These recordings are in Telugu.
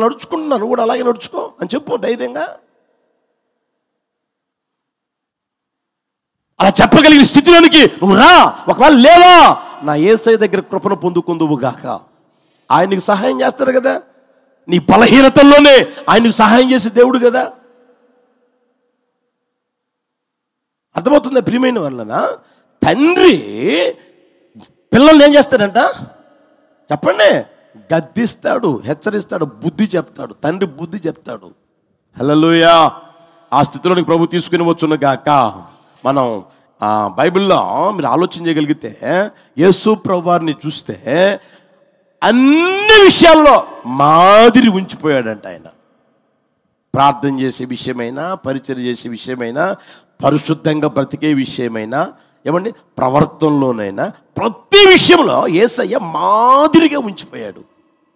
నడుచుకుంటున్నాను, నువ్వు కూడా అలాగే నడుచుకో అని చెప్పు ధైర్యంగా. అలా చెప్పగలిగిన స్థితిలోనికి నువ్వు రా. ఒకవేళ లేవా, నా యేసయ్య దగ్గర కృపను పొందుకుందువు గాక. ఆయనకి సహాయం చేస్తారు కదా, నీ బలహీనతల్లోనే ఆయనకు సహాయం చేసే దేవుడు కదా. అర్థమవుతుందా ప్రియమైన వాళ్ళనా? తండ్రి పిల్లల్ని ఏం చేస్తాడంట చెప్పండి? గద్దిస్తాడు, హెచ్చరిస్తాడు, బుద్ధి చెప్తాడు. తండ్రి బుద్ధి చెప్తాడు. హల్లెలూయా. ఆ స్థితిలోనికి ప్రభు తీసుకుని వచ్చును గాక. మనం బైబిల్లో మీరు ఆలోచన చేయగలిగితే యేసు ప్రభువారిని చూస్తే అన్ని విషయాల్లో మాదిరి ఉంచిపోయాడంట. ఆయన ప్రార్థన చేసే విషయమైనా, పరిచర్య చేసే విషయమైనా, పరిశుద్ధంగా బ్రతికే విషయమైనా, ఏమండి ప్రవర్తనలోనైనా ప్రతి విషయంలో యేసయ్య మాదిరిగా ఉంచిపోయాడు.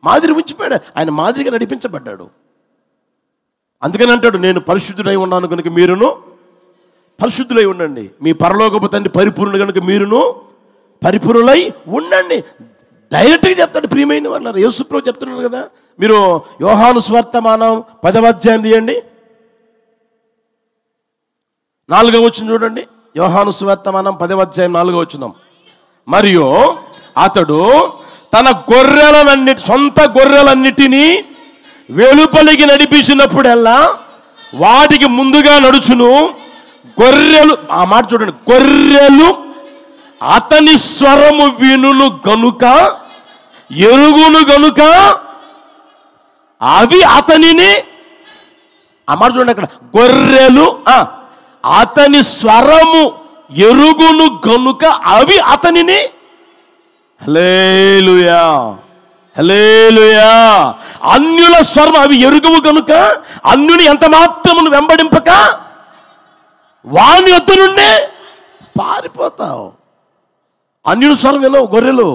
మాదిరి ఉంచిపోయాడు. ఆయన మాదిరిగా నడిపించబడ్డాడు. అందుకని అంటాడు, నేను పరిశుద్ధుడై ఉన్నాను కనుక మీరును పరిశుద్ధులై ఉండండి. మీ పరలోకపు తండ్రి పరిపూర్ణుడు కనుక మీరును పరిపూర్ణులై ఉండండి. డైరెక్ట్గా చెప్తాడు. ప్రియమైన వాళ్ళు యేసు ప్రభు చెప్తున్నారు కదా. మీరు యోహాను సువార్తమానం 10వ అధ్యాయం తీయండి, 4వ వచనం చూడండి. యోహాను సువార్తమానం 10వ అధ్యాయం 4వ వచనం. మరియు అతడు తన సొంత గొర్రెలన్నిటినీ వెలుపలికి నడిపించినప్పుడల్లా వాటికి ముందుగా నడుచును. గొర్రెలు, ఆ మాట చూడండి, గొర్రెలు అతని స్వరము వినును గనుక, ఎరుగును గనుక అవి అతనిని, ఆ మాట చూడండి అక్కడ, గొర్రెలు అతని స్వరము ఎరుగును గనుక అవి అతనిని. హల్లెలూయా, హల్లెలూయా. అన్యుల స్వరం అవి ఎరుగువు గనుక అన్యుని ఎంత మాత్రమును వెంబడింపక వాని యొద్ద నుండి పారిపోతావు. అన్యుల స్వరం వినవు గొర్రెలు.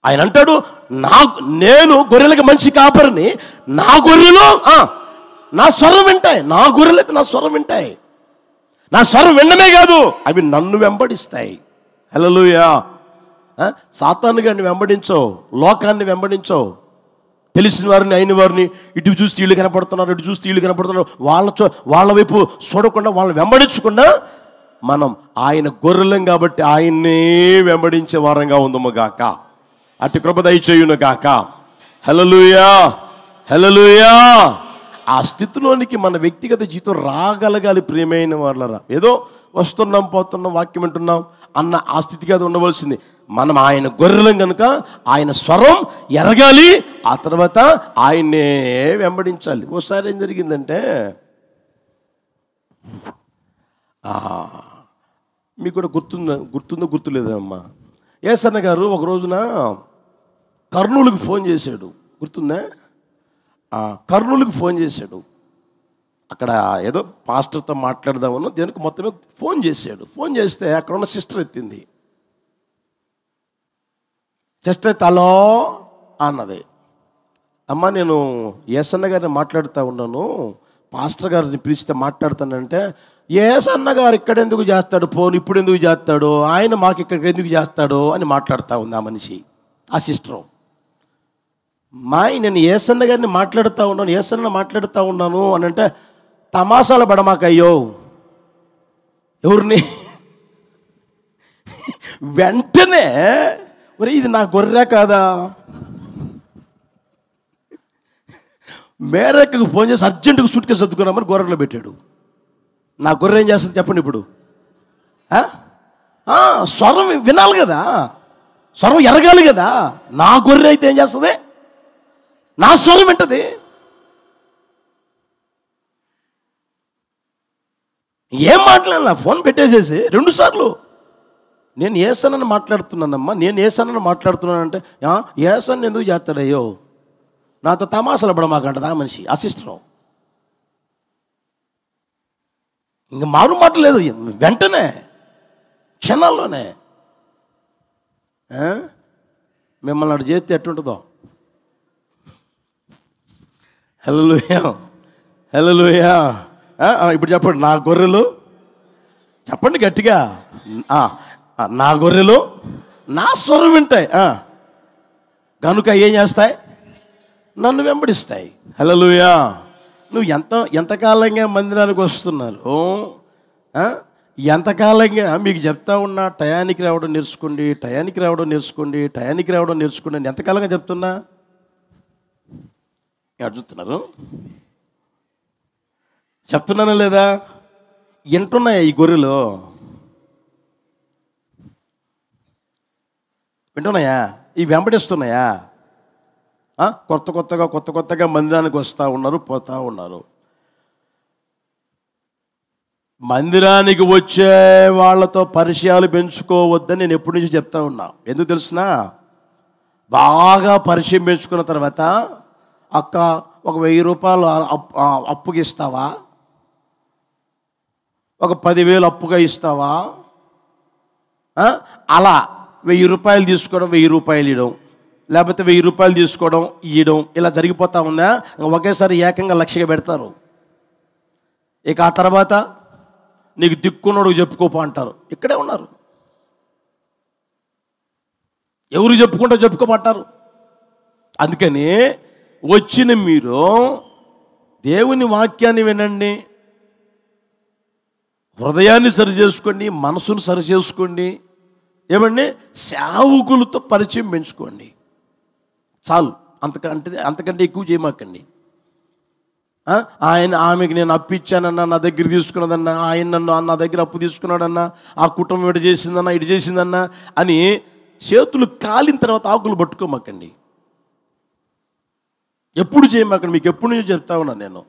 ఆయన అంటాడు, నేను గొర్రెలకి మంచి కాపరిని, నా గొర్రెలు నా స్వరం వింటాయి. నా గొర్రెలకి నా స్వరం వింటాయి. నా స్వరం వినడమే కాదు, అవి నన్ను వెంబడిస్తాయి. హల్లెలూయా. సాతాను గారిని వెంబడించో, లోకాన్ని వెంబడించో, తెలిసిన వారిని అయిన వారిని, ఇటు చూస్తే వీళ్ళు కనపడుతున్నారు, ఇటు చూస్తే వీళ్ళు కనపడుతున్నారు, వాళ్ళ వైపు చూడకుండా వాళ్ళని వెంబడించకుండా మనం ఆయన గొర్రెలం కాబట్టి ఆయన్నే వెంబడించే వారంగా ఉందము గాక. అటు కృప దయచేయును గాక. హల్లెలూయా, హల్లెలూయా. ఆ స్థితిలోనికి మన వ్యక్తిగత జీవితం రాగలగాలి ప్రియమైన వాళ్ళరా. ఏదో వస్తున్నాం పోతున్నాం వాక్యం వింటున్నాం అన్న ఆ స్థితి కాదు ఉండవలసింది. మనం ఆయన గొర్రెలం కనుక ఆయన స్వరం ఎరగాలి, ఆ తర్వాత ఆయన్నే వెంబడించాలి. ఓసారి ఏం జరిగిందంటే, మీకు కూడా గుర్తుందో గుర్తులేదమ్మా, యేసన్న గారు ఒక రోజున కర్నూలుకి ఫోన్ చేశాడు. గుర్తుందా? కర్నూలుకి ఫోన్ చేశాడు. అక్కడ ఏదో పాస్టర్తో మాట్లాడదామను దేనికి మొత్తమే ఫోన్ చేశాడు. ఫోన్ చేస్తే అక్కడ ఉన్న సిస్టర్ ఎత్తింది. సిస్టర్ హలో అన్నది. అమ్మ, నేను యేసన్న గారిని మాట్లాడుతూ ఉన్నాను, పాస్టర్ గారిని పిలిస్తే మాట్లాడతానంటే, యేసన్న గారు ఇక్కడ ఎందుకు చేస్తాడు ఫోన్, ఇప్పుడు ఎందుకు చేస్తాడు, ఆయన మాకు ఇక్కడ ఎందుకు చేస్తాడు అని మాట్లాడుతూ ఉంది ఆ మనిషి, ఆ సిస్టరు. నేను యేసన్న గారిని మాట్లాడుతూ ఉన్నాను అని అంటే, తమాషాల పడమాకయ్యో. ఎవరిని? వెంటనే, మరి ఇది నా గొర్రె కాదా, మేరక్కకు ఫోన్ చేసి అర్జెంటుగా సూట్ కేసు సర్దుకున్నామని గొర్రెలో పెట్టాడు. నా గొర్రె ఏం చేస్తుంది చెప్పండి ఇప్పుడు? స్వరం వినాలి కదా, స్వరం ఎరగాలి కదా. నా గొర్రె అయితే ఏం చేస్తుంది? నా స్వరం వింటది. ఏం మాట్లాడాల? ఫోన్ పెట్టేసేసి 2 సార్లు నేను యేసన్నని మాట్లాడుతున్నానమ్మా, నేను యేసన్నని మాట్లాడుతున్నానంటే, యేసన్న ఎందుకు చేస్తాడయ్యో, నాతో తమాషాలు పడమాకంటది ఆ మనిషి, ఆ సిస్టరు. ఇంక మారు మాటలేదు, వెంటనే క్షణాల్లోనే. మిమ్మల్ని అటు చేస్తే ఎట్టుంటుందో. హల్లెలూయా, హల్లెలూయా. ఇప్పుడు చెప్పండి, నా గొర్రెలు, చెప్పండి గట్టిగా, నా గొర్రెలు నా స్వరం వింటాయి. కనుక ఏం చేస్తాయి? నన్ను వెంబడిస్తాయి. హల్లెలూయా. నువ్వు ఎంతకాలంగా మందిరానికి వస్తున్నారు? ఎంతకాలంగా మీకు చెప్తా ఉన్నా టయానికి రావడం నేర్చుకోండి, టయానికి రావడం నేర్చుకోండి, టయానికి రావడం నేర్చుకోండి అని ఎంతకాలంగా చెప్తున్నా? అడుగుతున్నారు, చెప్తున్నానా లేదా? వింటున్నాయా ఈ గొర్రెలు? వింటున్నాయా? ఇవి వెంబడిస్తున్నాయా? కొత్త కొత్తగా మందిరానికి వస్తూ ఉన్నారు, పోతూ ఉన్నారు. మందిరానికి వచ్చే వాళ్ళతో పరిచయాలు పెంచుకోవద్దని నేను ఎప్పటి నుంచి చెప్తా ఉన్నా. ఎందుకు తెలుసునా? బాగా పరిచయం పెంచుకున్న తర్వాత అక్క ఒక 1000 రూపాయలు అప్పుకి ఇస్తావా, ఒక 10,000 అప్పుగా ఇస్తావా, అలా 1000 రూపాయలు తీసుకోవడం, 1000 రూపాయలు ఇవ్వడం, లేకపోతే 1000 రూపాయలు తీసుకోవడం ఇవ్వడం, ఇలా జరిగిపోతా ఉందా? ఒకేసారి ఏకంగా 1,00,000 పెడతారు. ఇక ఆ తర్వాత నీకు దిక్కున్నోడు చెప్పుకోపో అంటారు. ఇక్కడే ఉన్నారు. ఎవరు చెప్పుకోమంటారు. అందుకని వచ్చిన మీరు దేవుని వాక్యాన్ని వినండి, హృదయాన్ని సరి చేసుకోండి, మనసును సరి చేసుకోండి. ఏమండి? సేవకులతో పరిచయం పెంచుకోండి చాలు. అంతకంటే ఎక్కువ చేయమాకండి. ఆమెకి నేను అప్పు ఇచ్చానన్నా, నా దగ్గర తీసుకున్నదన్నా, ఆయన నా దగ్గర అప్పు తీసుకున్నాడన్నా, ఆ కుటుంబం ఇటు చేసిందన్నా, ఇటు చేసిందన్నా అని చేతులు కాలిన తర్వాత ఆకులు పట్టుకోమాకండి. ఎప్పుడు చేయమాకండి. మీకు ఎప్పుడు నుంచి చెప్తా ఉన్నాను నేను.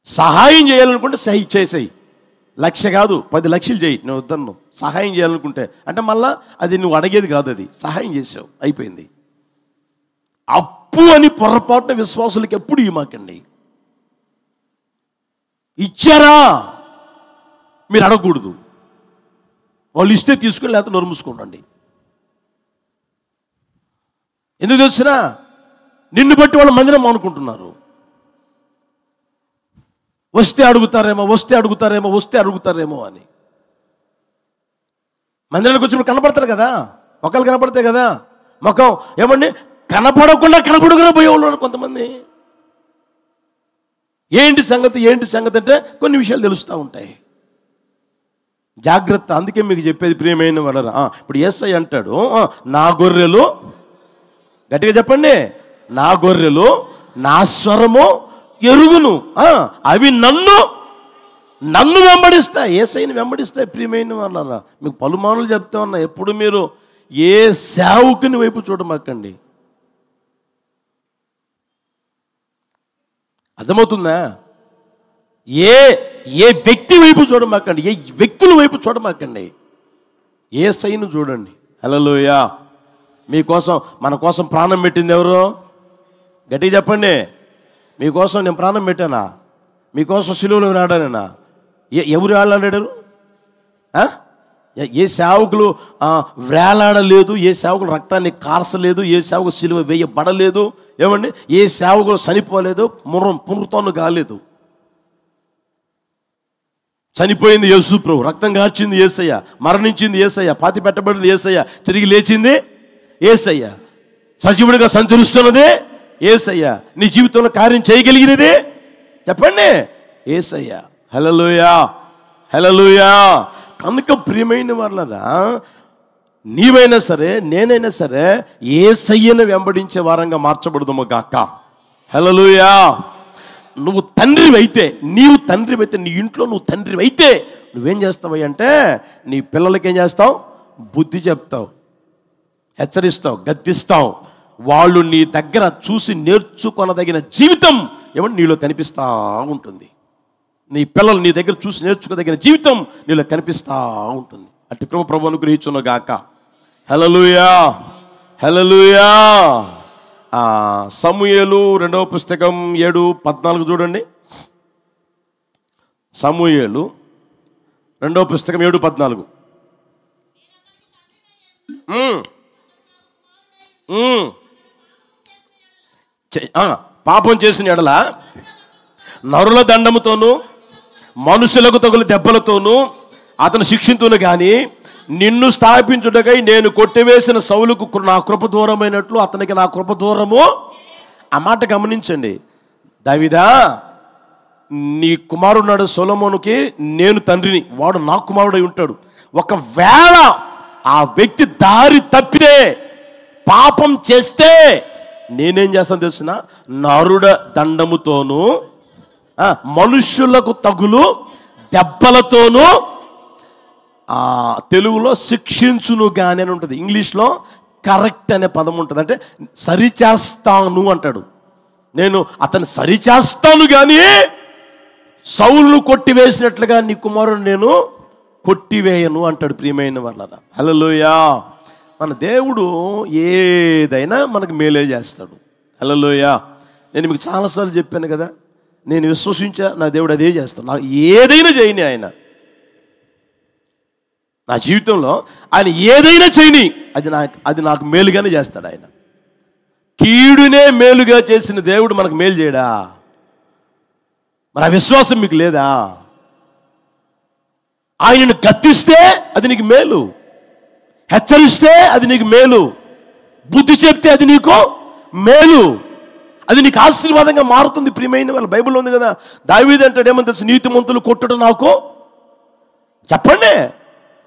సహాయం చేయాలనుకుంటే చేసేయి. 1,00,000 కాదు, 10 లక్షలు చేయి. నేను వద్దను. సహాయం చేయాలనుకుంటే అంటే మళ్ళా అది నువ్వు అడిగేది కాదు, అది సహాయం చేసావు, అయిపోయింది. అప్పు అని పొరపాటున విశ్వాసులకి ఎప్పుడు ఇవ్వమాకండి. ఇచ్చారా మీరు అడగకూడదు. వాళ్ళు ఇస్తే తీసుకుని, లేకపోతే నోరు మూసుకోండి. ఎందుకు తెలిసినా? నిన్ను బట్టి వాళ్ళు మందిరం అనుకుంటున్నారు. వస్తే అడుగుతారేమో అని. మందిరానికి వచ్చినప్పుడు కనపడతారు కదా, ఒకళ్ళు కనపడతాయి కదా ముఖం. ఏమండి? కనపడకుండా పోయేవాళ్ళు కొంతమంది. ఏంటి సంగతి అంటే కొన్ని విషయాలు తెలుస్తూ ఉంటాయి. జాగ్రత్త. అందుకే మీకు చెప్పేది ప్రియమైన వాళ్ళరా, ఇప్పుడు యేసయ్య అంటాడు, నా గొర్రెలు, గట్టిగా చెప్పండి, నా గొర్రెలు నా స్వరము ఎరుగును, అవి నన్ను వెంబడిస్తాయి. యేసయ్యని వెంబడిస్తాయి. ప్రియమైన వాళ్ళరా, మీకు పలుమానులు చెప్తా ఉన్నా, ఎప్పుడు మీరు ఏ సేవకుని వైపు చూడమాకండి. అర్థమవుతుందా? ఏ వ్యక్తి వైపు చూడమాకండి, ఏ వ్యక్తుల వైపు చూడమాకండి. యేసయ్యను చూడండి. హల్లెలూయా. మీకోసం, మన కోసం ప్రాణం పెట్టింది ఎవరు? గట్టిగా చెప్పండి. మీకోసం నేను ప్రాణం పెట్టానా? మీకోసం సిలువలో రాడానేనా? ఎవరు వేలాడారు? ఏ సేవకులు వేలాడలేదు, ఏ సేవకులు రక్తాన్ని కార్చలేదు, ఏ సేవకులు సిలువ వేయబడలేదు. ఏమండి? ఏ సేవకులు చనిపోలేదు, పునరుత్థానం కాలేదు. చనిపోయింది యేసు ప్రభు, రక్తం కార్చింది యేసయ్య, మరణించింది యేసయ్య, పాతి పెట్టబడింది యేసయ్య, తిరిగి లేచింది యేసయ్య, సజీవుడిగా సంచరిస్తున్నదే యేసయ్య, నీ జీవితంలో కార్యం చేయగలిగినదే చెప్పండి యేసయ్య. హల్లెలూయా, హల్లెలూయా. కనుక ప్రియమైన వాళ్ళరా, నీవైనా సరే నేనైనా సరే యేసయ్యను వెంబడించే వారంగా మార్చబడదుము గాక. హల్లెలూయా. నువ్వు తండ్రివైతే, నీ ఇంట్లో నువ్వు తండ్రివైతే నువ్వేం చేస్తావు అంటే, నీ పిల్లలకి ఏం చేస్తావు? బుద్ధి చెప్తావు, హెచ్చరిస్తావు, గద్దిస్తావు. వాళ్ళు నీ దగ్గర చూసి నేర్చుకొనదగిన జీవితం ఏమంటే నీలో కనిపిస్తూ ఉంటుంది. నీ పిల్లలు నీ దగ్గర చూసి నేర్చుకోదగిన జీవితం నీలో కనిపిస్తూ ఉంటుంది. అట్టి ప్రభు అనుగ్రహించును గాక. హల్లెలూయా, హల్లెలూయా. సమూయేలు 2వ పుస్తకం 7:14 చూడండి. సమూయేలు 2వ పుస్తకం 7:14. పాపం చేసిన ఎడల నరుల దండముతోనూ మనుషులకు తగులు దెబ్బలతోనూ అతను శిక్షింతును కానీ నిన్ను స్థాపించుటకై నేను కొట్టివేసిన సౌలుకు నా కృప దూరమైనట్లు అతనికి నా కృప దూరము. ఆ మాట గమనించండి. దావీదా, నీ కుమారుడు సొలొమోనుకి నేను తండ్రిని, వాడు నా కుమారుడై ఉంటాడు. ఒకవేళ ఆ వ్యక్తి దారి తప్పితే, పాపం చేస్తే నేనేం చేస్తాను తెలిసిన? నరుడ దండముతోనూ మనుష్యులకు తగులు దెబ్బలతోనూ, తెలుగులో శిక్షించును గాని అని ఉంటుంది, ఇంగ్లీష్లో కరెక్ట్ అనే పదం ఉంటుంది. అంటే సరిచేస్తాను అంటాడు. నేను అతను సరిచేస్తాను కానీ సౌలును కొట్టివేసినట్లుగా నీ కుమారుడు నేను కొట్టివేయను అంటాడు. ప్రియమైన వాళ్ళరా, హల్లెలూయా. మన దేవుడు ఏదైనా మనకు మేలే చేస్తాడు. హల్లెలూయా. నేను మీకు చాలాసార్లు చెప్పాను కదా, నేను విశ్వసించా నా దేవుడు అదే చేస్తాడు. నాకు ఏదైనా చేయని ఆయన, నా జీవితంలో ఆయన ఏదైనా చేయని అది నాకు మేలుగానే చేస్తాడు. ఆయన కీడునే మేలుగా చేసిన దేవుడు మనకు మేలు చేయడా? మరి ఆ విశ్వాసం మీకు లేదా? ఆయనను గద్దిస్తే అది నీకు మేలు, హెచ్చరిస్తే అది నీకు మేలు, బుద్ధి చెప్తే అది నీకు మేలు, అది నీకు ఆశీర్వాదంగా మారుతుంది. ప్రియమైన వాళ్ళ బైబిల్లో ఉంది కదా, దావీదు అంటాడు ఏమని తెలుసు? నీతిమంతులు కొట్టుట నాకు, చెప్పండి,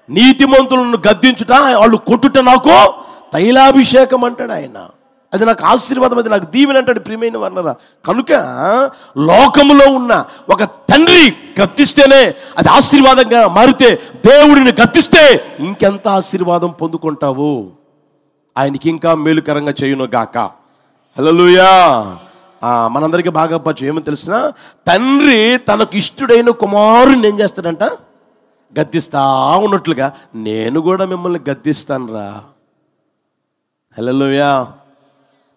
నీతిమంతులను గద్దించుట, వాళ్ళు కొట్టుట నాకు తైలాభిషేకం అంటాడు ఆయన. అది నాకు ఆశీర్వాదం, అది నాకు దీవెన అంటాడు. ప్రియమైన వాళ్ళరా, కనుక లోకములో ఉన్న ఒక తండ్రి గద్దిస్తేనే అది ఆశీర్వాదంగా మారితే, దేవుడిని గద్దిస్తే ఇంకెంత ఆశీర్వాదం పొందుకుంటావు. ఆయనకి ఇంకా మేలుకరంగా చేయును గాక. హల్లెలూయా. మనందరికీ బాగా పరిచయం ఏమని తెలిసిన? తండ్రి తనకు ఇష్టడైన కుమారుని ఏం చేస్తాడంట? గద్దిస్తా ఉన్నట్లుగా నేను కూడా మిమ్మల్ని గద్దిస్తాను రా. హల్లెలూయా.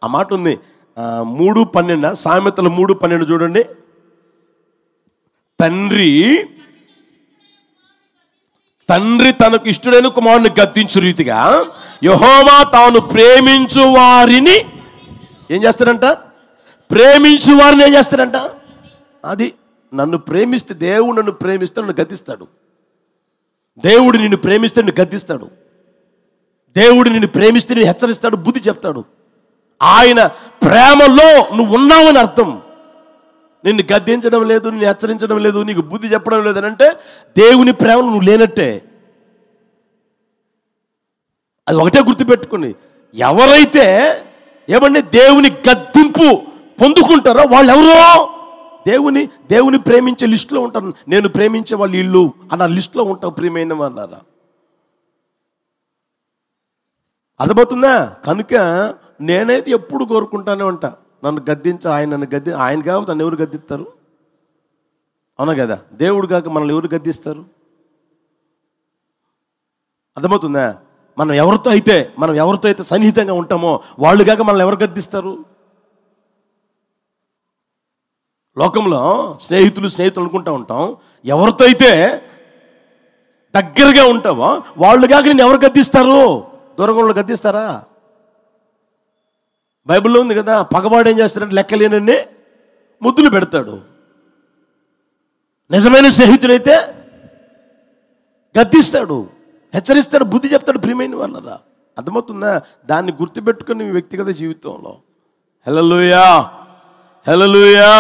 ఆ మాట ఉంది 3:12, సామెతలు 3:12 చూడండి. తండ్రి తనకు ఇష్టడైన కుమారుని గద్దించు రీతిగా యెహోవా తాను ప్రేమించు వారిని ఏం చేస్తారంట? ప్రేమించు వారిని ఏం చేస్తారంట? అది నన్ను ప్రేమిస్తే, దేవుడు నన్ను ప్రేమిస్తే నన్ను గద్దిస్తాడు. దేవుడు నిన్ను ప్రేమిస్తే నిన్ను గద్దిస్తాడు. దేవుడు నిన్ను ప్రేమిస్తే నిన్ను హెచ్చరిస్తాడు, బుద్ధి చెప్తాడు. ఆయన ప్రేమలో నువ్వు ఉన్నావని అర్థం. నిన్ను గద్దించడం లేదు, నిన్ను హెచ్చరించడం లేదు, నీకు బుద్ధి చెప్పడం లేదు అని అంటే దేవుని ప్రేమలో నువ్వు లేనట్టే. అది ఒకటే గుర్తుపెట్టుకోండి. ఎవరైతే ఏమంటే దేవుని గద్దింపు పొందుకుంటారో వాళ్ళు ఎవరో దేవుని ప్రేమించే లిస్టులో ఉంటారు. నేను ప్రేమించే వాళ్ళు ఇల్లు అన్న లిస్టులో ఉంటావు. ప్రియమైన వాళ్ళారా, అర్థమవుతుందా? కనుక నేనైతే ఎప్పుడు కోరుకుంటానే ఉంటా, నన్ను ఆయన కాబట్టి నన్ను ఎవరు గద్దిస్తారు? అవునా కదా? దేవుడు కాక మనల్ని ఎవరు గద్దిస్తారు? అర్థమవుతుందా? మనం ఎవరితో అయితే సన్నిహితంగా ఉంటామో వాళ్ళు కాక మనల్ని ఎవరు గద్దిస్తారు? లోకంలో స్నేహితులు అనుకుంటూ ఉంటాం. ఎవరితో అయితే దగ్గరగా ఉంటావో వాళ్ళు కాక నేను ఎవరు గద్దిస్తారు? దూరంగా వాళ్ళు గద్దిస్తారా? బైబిల్లో ఉంది కదా, పగవాడు ఏం చేస్తాడంటే లెక్కలేనన్ని ముద్దులు పెడతాడు. నిజమైన స్నేహితుడైతే గద్దిస్తాడు, హెచ్చరిస్తాడు, బుద్ధి చెప్తాడు. ప్రియమైన వాళ్ళరా, అర్థమవుతుందా? దాన్ని గుర్తుపెట్టుకుని మీ వ్యక్తిగత జీవితంలో. హల్లెలూయా, హల్లెలూయా.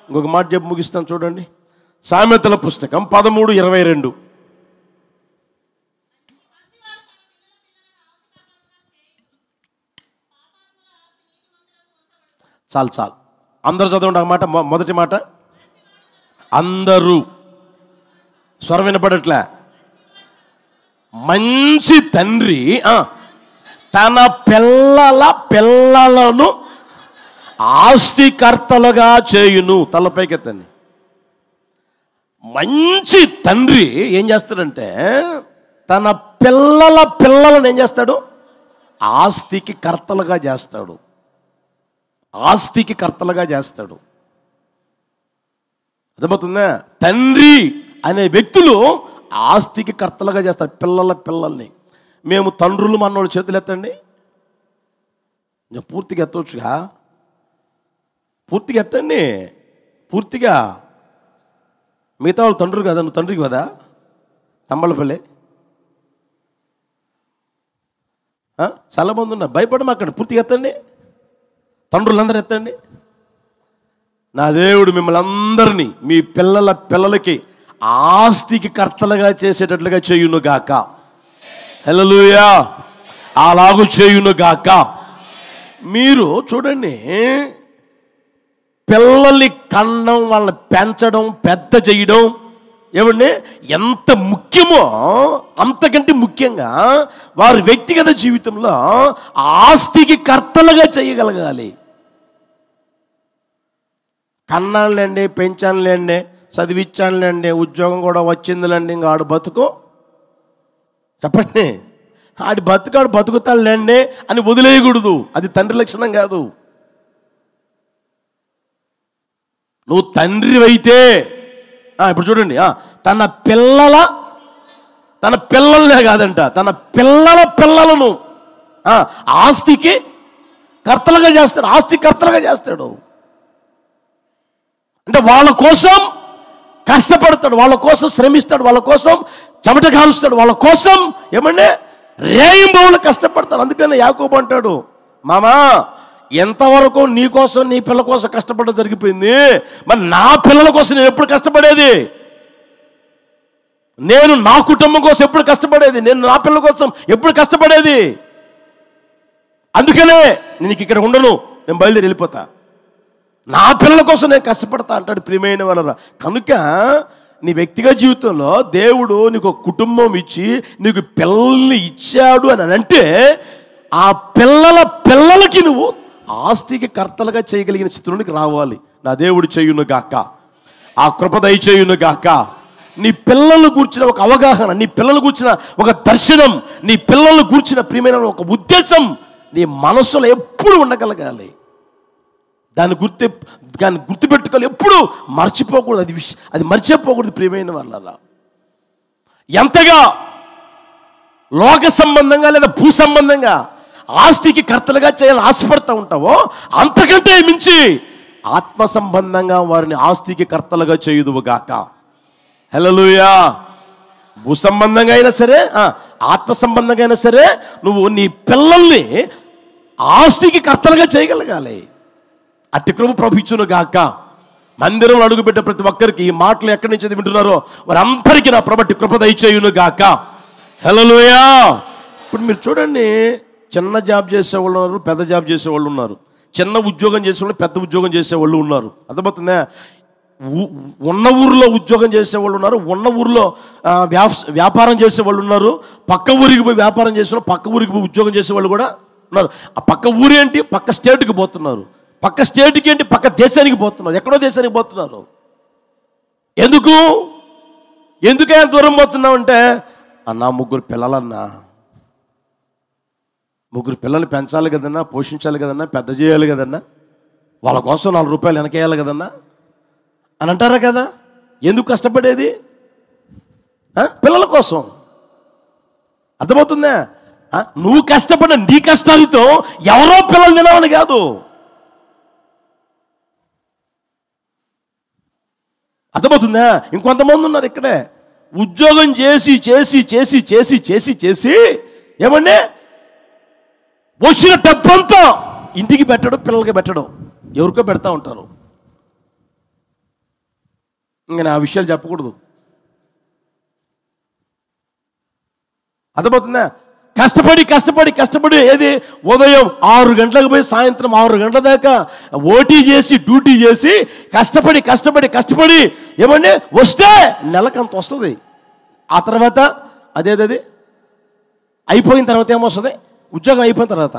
ఇంకొక మాట చెప్పి ముగిస్తాను చూడండి. సామెతల పుస్తకం 13:22. చాలు అందరూ చదవండి. ఒక మాట, మొదటి మాట అందరూ. స్వరం వినపడట్లే. మంచి తండ్రి తన పిల్లలను ఆస్తికర్తలుగా చేయును. తలపైకెత్తండి. మంచి తండ్రి ఏం చేస్తాడంటే తన పిల్లలను ఏం చేస్తాడు? ఆస్తికి కర్తలుగా చేస్తాడు. ఆస్తికి కర్తలుగా చేస్తాడు. అర్థమవుతుందా? తండ్రి అనే వ్యక్తులు ఆస్తికి కర్తలుగా చేస్తారు పిల్లల్ని. మేము తండ్రులు అన్నోళ్ళు చేతులు ఎత్తండి. పూర్తిగా ఎత్తవచ్చుగా, పూర్తిగా ఎత్తండి. పూర్తిగా. మిగతా వాళ్ళు తండ్రులు కదా, నువ్వు తండ్రికి కదా. తంబలపల్లి చాలామంది ఉన్నారు. భయపడమాకండి, పూర్తిగా ఎత్తండి, తండ్రులందరూ ఎత్తండి. నా దేవుడు మిమ్మల్ని అందరినీ మీ పిల్లల పిల్లలకి ఆస్తికి కర్తలుగా చేసేటట్లుగా చేయును గాక. హల్లెలూయా. అలాగూ చేయును గాక. మీరు చూడండి, పిల్లల్ని కనడం, వాళ్ళని పెంచడం, పెద్ద చేయడం ఏమండి ఎంత ముఖ్యమో అంతకంటే ముఖ్యంగా వారి వ్యక్తిగత జీవితంలో ఆస్తికి కర్తలుగా చేయగలగాలి. కన్నానులేండి, పెంచానులేండి, చదివించానులేండి, ఉద్యోగం కూడా వచ్చిందిలేండి, ఇంకా ఆడు బతుకు చెప్పండి, ఆడి బతుకాడు బతుకుతాడులేండి అని వదిలేయకూడదు. అది తండ్రి లక్షణం కాదు. నువ్వు తండ్రి అయితే ఇప్పుడు చూడండి, తన పిల్లలనే కాదంట, తన పిల్లల పిల్లలను ఆస్తికి కర్తలుగా చేస్తాడు. ఆస్తి కర్తలుగా చేస్తాడు అంటే వాళ్ళ కోసం కష్టపడతాడు, వాళ్ళ కోసం శ్రమిస్తాడు, వాళ్ళ కోసం చెమట కాలుస్తాడు, వాళ్ళ కోసం ఏమంటే రేయింబవులు కష్టపడతాడు. అందుకని యాకోబు అంటాడు, మామా ఎంతవరకు నీ కోసం నీ పిల్లల కోసం కష్టపడడం జరిగిపోయింది, మరి నా పిల్లల కోసం నేను ఎప్పుడు కష్టపడేది, నేను నా కుటుంబం కోసం ఎప్పుడు కష్టపడేది, నేను నా పిల్లల కోసం ఎప్పుడు కష్టపడేది, అందుకనే నేను ఇక్కడ ఉండను, నేను బయలుదేరి వెళ్ళిపోతా, నా పిల్లల కోసం నేను కష్టపడతా అంటాడు. ప్రియమైన వాళ్ళ కనుక నీ వ్యక్తిగత జీవితంలో దేవుడు నీకు ఒక కుటుంబం ఇచ్చి నీకు పిల్లల్ని ఇచ్చాడు అని అంటే ఆ పిల్లల పిల్లలకి నువ్వు ఆస్తికి కర్తలుగా చేయగలిగిన స్థితిలోనికి రావాలి. నా దేవుడు చేయును గాక, ఆ కృప దయచేయును గాక. నీ పిల్లలను కూర్చిన ఒక అవగాహన, నీ పిల్లలు కూర్చిన ఒక దర్శనం, నీ పిల్లలను కూర్చిన ప్రియమైన ఒక ఉద్దేశం నీ మనసులో ఎప్పుడు ఉండగలగాలి. దాన్ని గుర్తుపెట్టుకోవాలి, ఎప్పుడు మర్చిపోకూడదు. అది మర్చిపోకూడదు. ప్రియమైన వాళ్ళ ఎంతగా లోక సంబంధంగా లేదా భూ సంబంధంగా ఆస్తికి కర్తలుగా చేయాలని ఆశపడతా ఉంటావో అంతకంటే మించి ఆత్మ సంబంధంగా వారిని ఆస్తికి కర్తలుగా చేయుదువుగాక. హల్లెలూయా. భూ సంబంధంగా అయినా సరే, ఆత్మ సంబంధంగా అయినా సరే నువ్వు నీ పిల్లల్ని ఆస్తికి కర్తలుగా చేయగలగాలి. అట్టి కృప ప్రభు ఇచ్చును గాక. మందిరంలో అడుగుపెట్టే ప్రతి ఒక్కరికి ఈ మాటలు ఎక్కడి నుంచి వింటున్నారో వారందరికీ నా ప్రభు కృప దయచేయును గాక. హల్లెలూయా. ఇప్పుడు మీరు చూడండి, చిన్న జాబ్ చేసేవాళ్ళు ఉన్నారు, పెద్ద జాబ్ చేసేవాళ్ళు ఉన్నారు, చిన్న ఉద్యోగం చేసేవాళ్ళు, పెద్ద ఉద్యోగం చేసేవాళ్ళు ఉన్నారు. అర్థమవుతుందా? ఉన్న ఊరిలో ఉద్యోగం చేసేవాళ్ళు ఉన్నారు, ఉన్న ఊరిలో వ్యాపారం చేసేవాళ్ళు ఉన్నారు, పక్క ఊరికి పోయి వ్యాపారం చేసేవాళ్ళు, పక్క ఊరికి పోయి ఉద్యోగం చేసేవాళ్ళు కూడా ఉన్నారు. ఆ పక్క ఊరి ఏంటి, పక్క స్టేట్కి పోతున్నారు, పక్క స్టేట్కి ఏంటి, పక్క దేశానికి పోతున్నారు, ఎక్కడో దేశానికి పోతున్నారు. ఎందుకే దూరం పోతున్నావు అంటే, అన్నా 3 పిల్లలన్నా, 3 పిల్లల్ని పెంచాలి కదన్నా, పోషించాలి కదన్నా, పెద్ద చేయాలి కదన్నా, వాళ్ళ కోసం 4 రూపాయలు వెనకేయాలి కదన్నా అని అంటారా కదా. ఎందుకు కష్టపడేది? పిల్లల కోసం. అర్థమవుతుందా? నువ్వు కష్టపడిన నీ కష్టాలతో ఎవరో పిల్లలు తినవని కాదు. అర్థమవుతుందా? ఇంకొంతమంది ఉన్నారు ఇక్కడే ఉద్యోగం చేసి చేసి చేసి చేసి చేసి చేసి ఏమండి వచ్చిన డబ్బంతా ఇంటికి పెట్టడం, పిల్లలకి పెట్టడం, ఎవరికో పెడతా ఉంటారు. ఇంకా నా విషయాలు చెప్పకూడదు. అర్థమవుతుందా? కష్టపడి కష్టపడి కష్టపడి ఏది ఉదయం 6 గంటలకు పోయి సాయంత్రం 6 గంటల దాకా ఓటీ చేసి డ్యూటీ చేసి కష్టపడి కష్టపడి కష్టపడి ఏమండి వస్తే నెలకంత వస్తుంది. ఆ తర్వాత అదేది అయిపోయిన తర్వాత ఏమొస్తుంది? ఉద్యోగం అయిపోయిన తర్వాత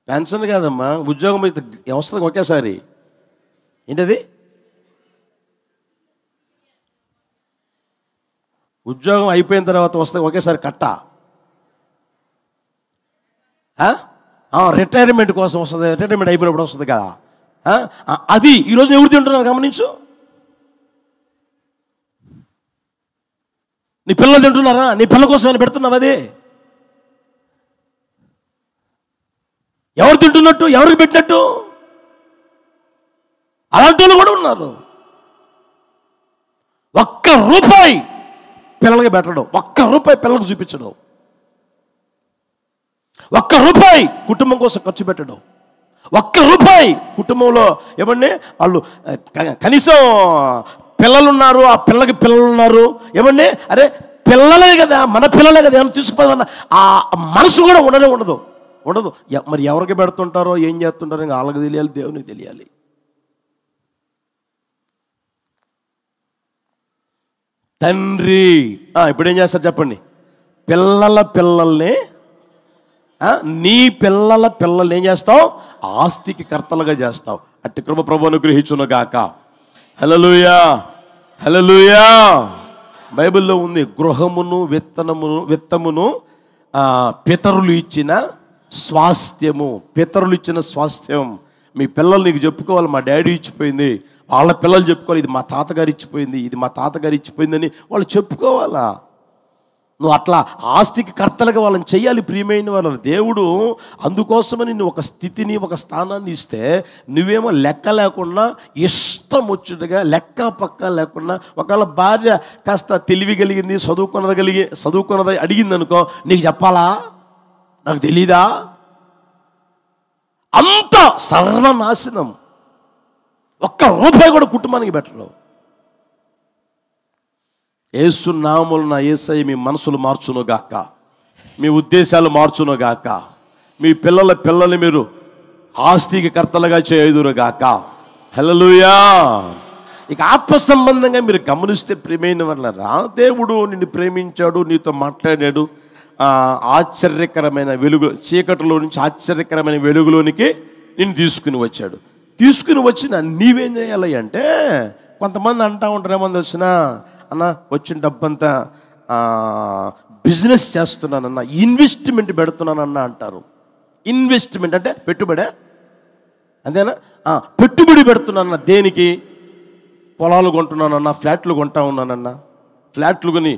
పెన్షన్ కాదమ్మా, ఉద్యోగం వస్తుంది ఒకేసారి. ఏంటది? ఉద్యోగం అయిపోయిన తర్వాత వస్తుంది ఒకేసారి కట్ట. రిటైర్మెంట్ కోసం వస్తుంది, రిటైర్మెంట్ అయిపోయినప్పుడు వస్తుంది కదా. అది ఈరోజు ఎవరు తింటున్నారు గమనించు. నీ పిల్లలు తింటున్నారా? నీ పిల్లల కోసం ఏమైనా పెడుతున్నావు? అది ఎవరు తింటున్నట్టు, ఎవరికి పెట్టినట్టు? అలాంటి వాళ్ళు కూడా ఉన్నారు. 1 రూపాయి పిల్లలకి పెట్టడం, 1 రూపాయి పిల్లలకు చూపించడం. ఒక్క రూపాయి కుటుంబం కోసం ఖర్చు పెట్టడం, ఒక్క రూపాయి కుటుంబంలో ఏమండి వాళ్ళు కనీసం పిల్లలు ఉన్నారు, ఆ పిల్లకి పిల్లలు ఉన్నారు ఏమండి, అరే పిల్లలే కదా, మన పిల్లలే కదా, ఏమైనా తీసుకుపోదన్న ఆ మనసు కూడా ఉండదు. మరి ఎవరికి పెడుతుంటారో ఏం చేస్తుంటారో ఇంకా వాళ్ళకి తెలియాలి, దేవునికి తెలియాలి. తండ్రి ఇప్పుడు ఏం చేస్తారు చెప్పండి? పిల్లల్ని నీ పిల్లల్ని ఏం చేస్తావు? ఆస్తికి కర్తలుగా చేస్తావు. అట్టి కృప ప్రభువును అనుగ్రహించును గాక. హల్లెలూయా, హల్లెలూయా. బైబిల్లో ఉంది, గృహమును విత్తమును పితరులు ఇచ్చిన స్వాస్థ్యము. పితరులు ఇచ్చిన స్వాస్థ్యం. మీ పిల్లలు నీకు చెప్పుకోవాలి, మా డాడీ ఇచ్చిపోయింది. వాళ్ళ పిల్లలు చెప్పుకోవాలి, ఇది మా తాతగారు ఇచ్చిపోయింది, ఇది మా తాతగారు ఇచ్చిపోయిందని వాళ్ళు చెప్పుకోవాలా. నువ్వు అట్లా ఆస్తికి కర్తలుగా వాళ్ళని చెయ్యాలి. ప్రియమైన వాళ్ళ దేవుడు అందుకోసమని నువ్వు ఒక స్థితిని, ఒక స్థానాన్ని ఇస్తే నువ్వేమో లెక్క లేకుండా ఇష్టం వచ్చేట్టుగా లెక్క పక్క లేకుండా, ఒకవేళ భార్య కాస్త తెలివి కలిగింది, చదువుకున్నది అడిగింది అనుకో, నీకు చెప్పాలా, నాకు తెలీదా? అంత సర్వనాశనం. ఒక్క రూపాయి కూడా కుటుంబానికి పెట్టరు. యేసు నామమున యేసయ్య మీ మనసులు మార్చునుగాక, మీ ఉద్దేశాలు మార్చునుగాక, మీ పిల్లల్ని మీరు ఆస్తికి కర్తలుగా చేయుదురుగాక. హల్లెలూయా. ఇక ఆత్మ సంబంధంగా మీరు గమనిస్తే ప్రియమైన వాళ్ళరా, దేవుడు నిన్ను ప్రేమించాడు, నీతో మాట్లాడాడు. ఆశ్చర్యకరమైన వెలుగు, చీకటిలో నుంచి ఆశ్చర్యకరమైన వెలుగులోనికి నిన్ను తీసుకుని వచ్చాడు. తీసుకుని వచ్చిన నీవేం చేయాలి అంటే, కొంతమంది అంటూ ఉంటారు, ఏమంది వచ్చినా అన్న వచ్చిన డబ్బంతా బిజినెస్ చేస్తున్నానన్న, ఇన్వెస్ట్మెంట్ పెడుతున్నానన్న అంటారు. ఇన్వెస్ట్మెంట్ అంటే పెట్టుబడే, అంతేనా? పెట్టుబడి పెడుతున్నానన్న. దేనికి? పొలాలు కొంటున్నానన్నా, ఫ్లాట్లు కొంటా ఉన్నానన్నా, ఫ్లాట్లు కొని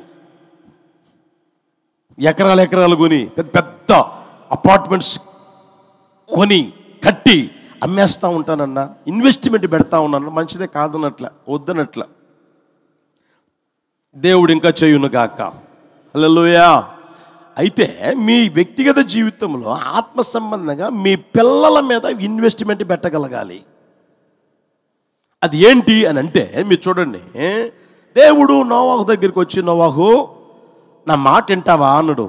ఎకరాలు కొని పెద్ద పెద్ద అపార్ట్మెంట్స్ కొని కట్టి అమ్మేస్తూ ఉంటానన్నా, ఇన్వెస్ట్మెంట్ పెడతా ఉన్నాను. మంచిదే కాదనట్ల, వద్దనట్ల. దేవుడు ఇంకా చేయునుగాక. హల్లెలూయా. అయితే మీ వ్యక్తిగత జీవితంలో ఆత్మ సంబంధంగా మీ పిల్లల మీద ఇన్వెస్ట్మెంట్ పెట్టగలగాలి. అది ఏంటి అని అంటే, మీరు చూడండి, దేవుడు నోవాహు దగ్గరికి వచ్చి, నోవాహు నా మాట వింటావా అన్నాడు.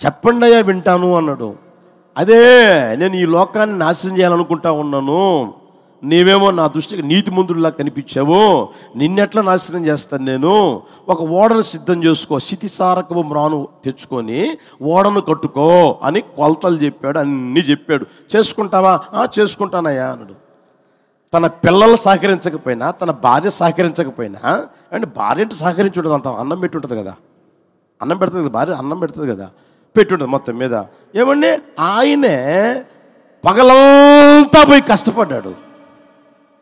చెప్పండి అయ్యా వింటాను అన్నాడు. అదే నేను ఈ లోకాన్ని నాశనం చేయాలనుకుంటా ఉన్నాను, నీవేమో నా దృష్టికి నీతిమంతుడిలా కనిపించావు, నిన్నెట్లా నాశనం చేస్తాను నేను? ఒక ఓడను సిద్ధం చేసుకో, స్థితిసారకము మ్రాను తెచ్చుకొని ఓడను కట్టుకో అని కొలతలు చెప్పాడు, అన్నీ చెప్పాడు. చేసుకుంటావా? చేసుకుంటానయ్యా అన్నాడు. తన పిల్లలు సహకరించకపోయినా, తన భార్య సహకరించకపోయినా, అంటే భార్య అంటే సహకరించి ఉంటుంది, అంత అన్నం పెట్టి ఉంటుంది కదా, అన్నం పెడుతుంది కదా భార్య, అన్నం పెడుతుంది కదా, పెట్టి ఉంటుంది మొత్తం మీద. ఏమండి, ఆయనే పగలంతా పోయి కష్టపడ్డాడు.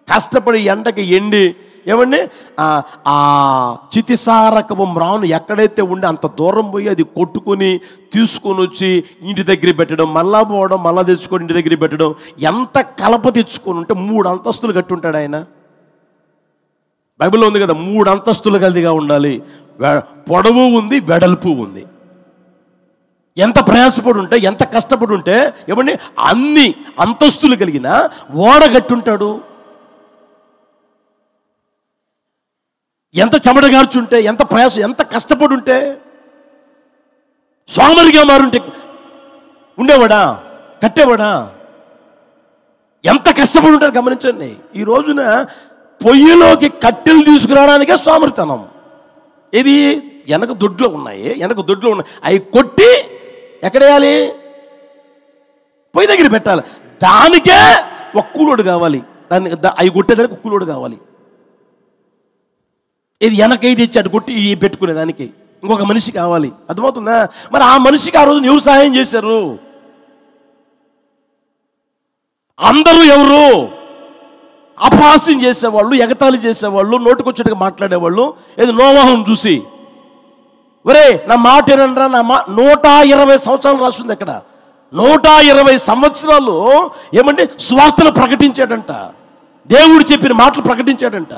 కష్టపడి ఎండకి ఎండి ఏమండి ఆ చితిసారకము మ్రాను ఎక్కడైతే ఉండి అంత దూరం పోయి అది కొట్టుకొని తీసుకొని వచ్చి ఇంటి దగ్గర పెట్టడం, మళ్ళా పోవడం, మళ్ళా తెచ్చుకొని ఇంటి దగ్గర పెట్టడం, ఎంత కలప తెచ్చుకొని ఉంటే 3 అంతస్తులు కట్టి ఉంటాడు ఆయన. బైబిల్లో ఉంది కదా, 3 అంతస్తులు కలిదిగా ఉండాలి, పొడవు ఉంది, వెడల్పు ఉంది. ఎంత ప్రయాసపడి ఉంటే, ఎంత కష్టపడి ఉంటే ఏమండి అన్ని అంతస్తులు కలిగిన ఓడ కట్టుంటాడు. ఎంత చెమటగార్చుంటే, ఎంత ప్రయాసం, ఎంత కష్టపడి ఉంటే, సోమరిగా మారుంటే ఉండేవాడా, కట్టేవాడా? ఎంత కష్టపడి ఉంటారు గమనించండి. ఈ రోజున పొయ్యిలోకి కట్టెలు తీసుకురావడానికే సోమరితనం. ఇది వెనక దొడ్లో ఉన్నాయి, అవి కొట్టి ఎక్కడేయాలి? పొయ్యి దగ్గర పెట్టాలి. దానికే ఒక కూలోడు కావాలి, దాన్ని అవి కొట్టేదానికి ఒక కూలోడు కావాలి. ఇది వెనకైతే తెచ్చి అటు కొట్టి పెట్టుకునే దానికి ఇంకొక మనిషి కావాలి. అర్థమవుతుందా? మరి ఆ మనిషికి ఆ రోజు ఎవరు సహాయం చేశారు? అందరూ ఎవరు? అపహాస్యం చేసేవాళ్ళు, ఎగతాళి చేసేవాళ్ళు, నోటికొచ్చేట్టుగా మాట్లాడేవాళ్ళు. ఏది నోవాహును చూసి, ఒరే నా మాట ఏనంటారా, 120 సంవత్సరాలు రాస్తుంది అక్కడ. 120 సంవత్సరాలు ఏమంటే స్వార్థను ప్రకటించాడంట, దేవుడు చెప్పిన మాటలు ప్రకటించాడంట.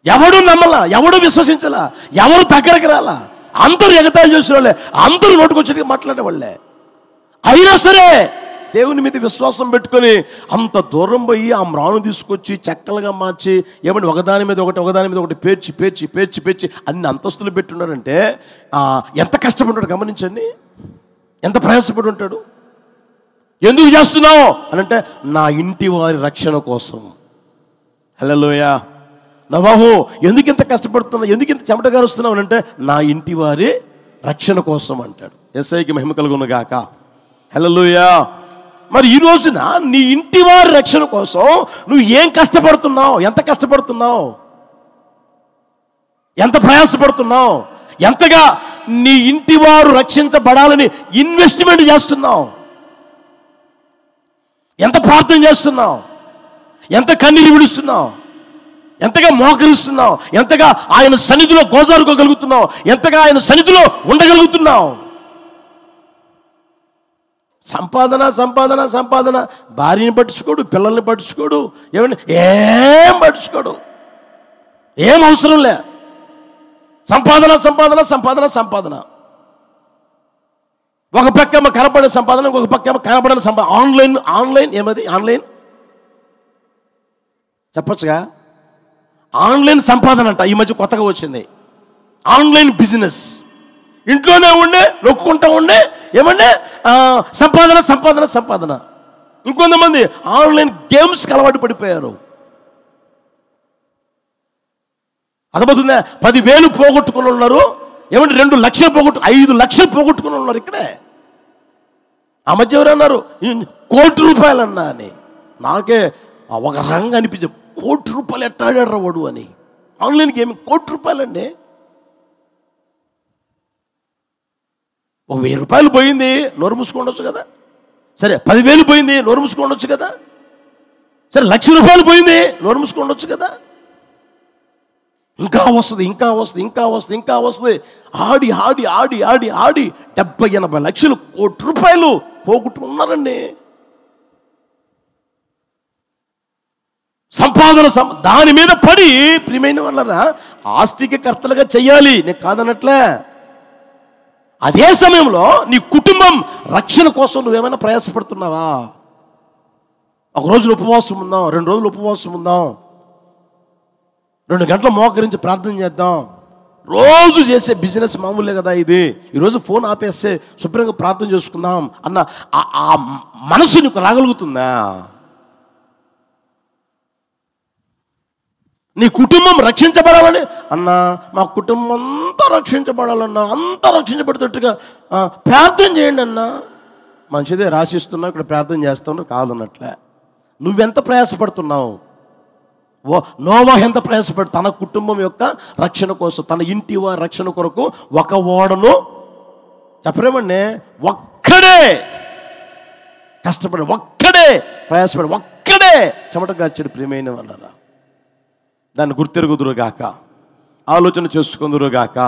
ఎవడు నమ్మలా, ఎవడు విశ్వసించలా, ఎవరు దగ్గరకు రాలా. అందరూ ఎగతాళి చేసిన వాళ్ళే, అందరూ నోటుకొచ్చేట్టుగా మాట్లాడేవాళ్ళే. అయినా సరే దేవుని మీద విశ్వాసం పెట్టుకొని అంత దూరం పోయి ఆ మ్రాను తీసుకొచ్చి చెక్కలుగా మార్చి ఏమంటే ఒకదాని మీద ఒకటి పేర్చి పేర్చి పేర్చి పేర్చి అన్ని అంతస్తులు పెట్టున్నాడంటే ఎంత కష్టపడ్డాడు గమనించండి, ఎంత ప్రయాసపడి ఉంటాడు. ఎందుకు చేస్తున్నావు అని అంటే నా ఇంటి వారి రక్షణ కోసం. హల్లెలూయా. నవాహు ఎందుకు ఇంత కష్టపడుతున్నావు, ఎందుకు ఇంత చెమట గారుస్తున్నావు అని అంటే నా ఇంటి వారి రక్షణ కోసం అంటాడు. యేసయ్యకి మహిమ కలుగును గాక. హల్లెలూయా. మరి ఈ రోజున నీ ఇంటి వారి రక్షణ కోసం నువ్వు ఏం కష్టపడుతున్నావు, ఎంత కష్టపడుతున్నావు, ఎంత ప్రయాసపడుతున్నావు, ఎంతగా నీ ఇంటి వారు రక్షించబడాలని ఇన్వెస్ట్మెంట్ చేస్తున్నావు, ఎంత ప్రార్థన చేస్తున్నావు, ఎంత కన్నీరు విడుస్తున్నావు, ఎంతగా మోకరిస్తున్నావు, ఎంతగా ఆయన సన్నిధిలో గోజారుకోగలుగుతున్నావు, ఎంతగా ఆయన సన్నిధిలో ఉండగలుగుతున్నావు. సంపాదన సంపాదన సంపాదన, భార్యని పట్టించుకోడు, పిల్లల్ని పట్టించుకోడు, ఏమండి ఏం పట్టించుకోడు, ఏం అవసరం లే. సంపాదన సంపాదన సంపాదన సంపాదన. ఒక పక్కేమో కనపడే సంపాదన, ఇంకొక పక్కేమో కనపడని సంపాదన. ఆన్లైన్ ఏమది ఆన్లైన్ చెప్పొచ్చుగా, ఆన్లైన్ సంపాదన అంట ఈ మధ్య కొత్తగా వచ్చింది. Online business. ఇంట్లోనే ఉండే నొక్కుంటా ఉండే ఏమంటే సంపాదన సంపాదన సంపాదన. ఇంకొంతమంది ఆన్లైన్ గేమ్స్కి అలవాటు పడిపోయారు. అర్థమవుతుందా? 10,000 పోగొట్టుకుని ఉన్నారు, ఏమంటే 2 లక్షలు 5 లక్షలు పోగొట్టుకుని ఉన్నారు ఇక్కడే. ఆ మధ్య ఎవరన్నారు ₹1,00,00,000 అన్నా అని. నాకే ఒక రకంగా అనిపించే, ₹1,00,00,000 ఎట్టాడాడు వాడు అని. ఆన్లైన్ గేమింగ్ ₹1,00,00,000 అండి. ఒక ₹1,000 పోయింది, నోరు మూసుకోండొచ్చు కదా. సరే 10,000 పోయింది, నోరు మూసుకోండొచ్చు కదా. సరే ₹1,00,000 పోయింది, నోరు మూసుకోండొచ్చు కదా. ఇంకా వస్తుంది ఇంకా వస్తుంది ఇంకా వస్తుంది ఇంకా వస్తుంది. ఆడి ఆడి ఆడి ఆడి ఆడి 70-80 లక్షలు ₹1,00,00,000 పోగొట్టుకున్నారండి. సంపాదన దాని మీద పడి ప్రియమైన వాళ్ళరా ఆస్తికి కర్తలుగా చెయ్యాలి, నేను కాదనట్లే. అదే సమయంలో నీ కుటుంబం రక్షణ కోసం నువ్వేమైనా ప్రయాసపడుతున్నావా? ఒక రోజులు ఉపవాసం ఉందాం, 2 రోజులు ఉపవాసం ఉందాం, 2 గంటలు మోకరించి ప్రార్థన చేద్దాం. రోజు చేసే బిజినెస్ మామూలే కదా ఇది. ఈరోజు ఫోన్ ఆపేస్తే శుభ్రంగా ప్రార్థన చేసుకుందాం అన్న ఆ మనసు నీకు రాగలుగుతుందా? నీ కుటుంబం రక్షించబడాలని అన్నా, మా కుటుంబం అంతా రక్షించబడాలన్నా, అంతా రక్షించబడేటట్టుగా ప్రార్థన చేయండి అన్నా. మంచిదే, రాసిస్తున్నావు, ఇక్కడ ప్రార్థన చేస్తున్నావు కాదన్నట్లే. నువ్వెంత ప్రయాసపడుతున్నావు? నోవాహు ఎంత ప్రయాసపడు తన కుటుంబం యొక్క రక్షణ కోసం, తన ఇంటి వారి రక్షణ కొరకు ఒక ఓడను చెప్పరేమండి ఒక్కడే కష్టపడి, ఒక్కడే ప్రయాసపడి, ఒక్కడే చెమట గార్చాడు. ప్రియమైన వాళ్ళరా దాన్ని గుర్తెరుగుదురుగాక, ఆలోచన చేసుకుందురుగాక.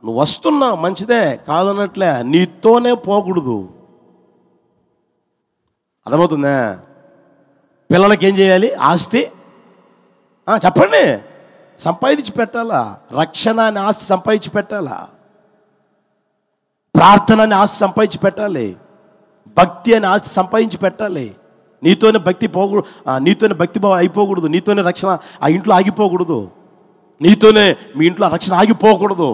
నువ్వు వస్తున్నావు మంచిదే కాదన్నట్లే, నీతోనే పోకూడదు. అర్థమవుతుందా? పిల్లలకి ఏం చేయాలి? ఆస్తి చెప్పండి, సంపాదించి పెట్టాలా. రక్షణ అనే ఆస్తి సంపాదించి పెట్టాలా, ప్రార్థన అనే ఆస్తి సంపాదించి పెట్టాలి, భక్తి అనే ఆస్తి సంపాదించి పెట్టాలి. నీతోనే భక్తి పోకూడదు, నీతోనే భక్తి భావం అయిపోకూడదు, నీతోనే రక్షణ ఆ ఇంట్లో ఆగిపోకూడదు, నీతోనే మీ ఇంట్లో రక్షణ ఆగిపోకూడదు.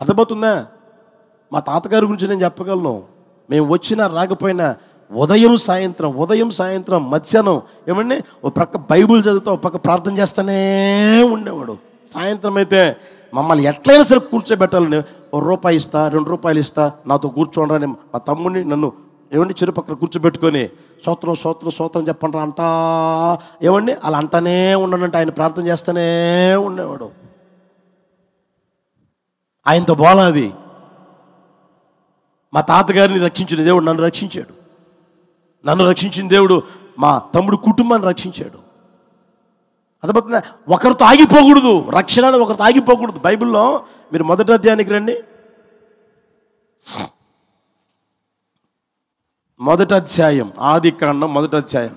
అర్థమవుతుందా? మా తాతగారి గురించి నేను చెప్పగలను. మేము వచ్చినా రాకపోయినా ఉదయం సాయంత్రం మధ్యాహ్నం ఏమండి ఒక పక్క బైబుల్ చదువుతా, ఒక పక్క ప్రార్థన చేస్తూనే ఉండేవాడు. సాయంత్రం అయితే మమ్మల్ని ఎట్లయినా సరే కూర్చోబెట్టాలని ₹1 ఇస్తా, ₹2 ఇస్తా, నాతో కూర్చోండి అని మా తమ్ముడిని నన్ను ఏమండి చెరుపక్కన కూర్చోబెట్టుకొని స్తోత్రం స్తోత్రం స్తోత్రం చెప్పండి అంటా ఏమండి అలా అంటానే ఉండనంటే ఆయన ప్రార్థన చేస్తూనే ఉండేవాడు. ఆయనతో బోలాది. మా తాతగారిని రక్షించిన దేవుడు నన్ను రక్షించాడు. నన్ను రక్షించిన దేవుడు మా తమ్ముడు కుటుంబాన్ని రక్షించాడు. అర్థమవుతుందా? ఒకరితో ఆగిపోకూడదు, రక్షణ ఒకరితో ఆగిపోకూడదు. బైబిల్లో మీరు 1వ అధ్యాయానికి రండి. 1వ అధ్యాయం, ఆదికాండం 1వ అధ్యాయం.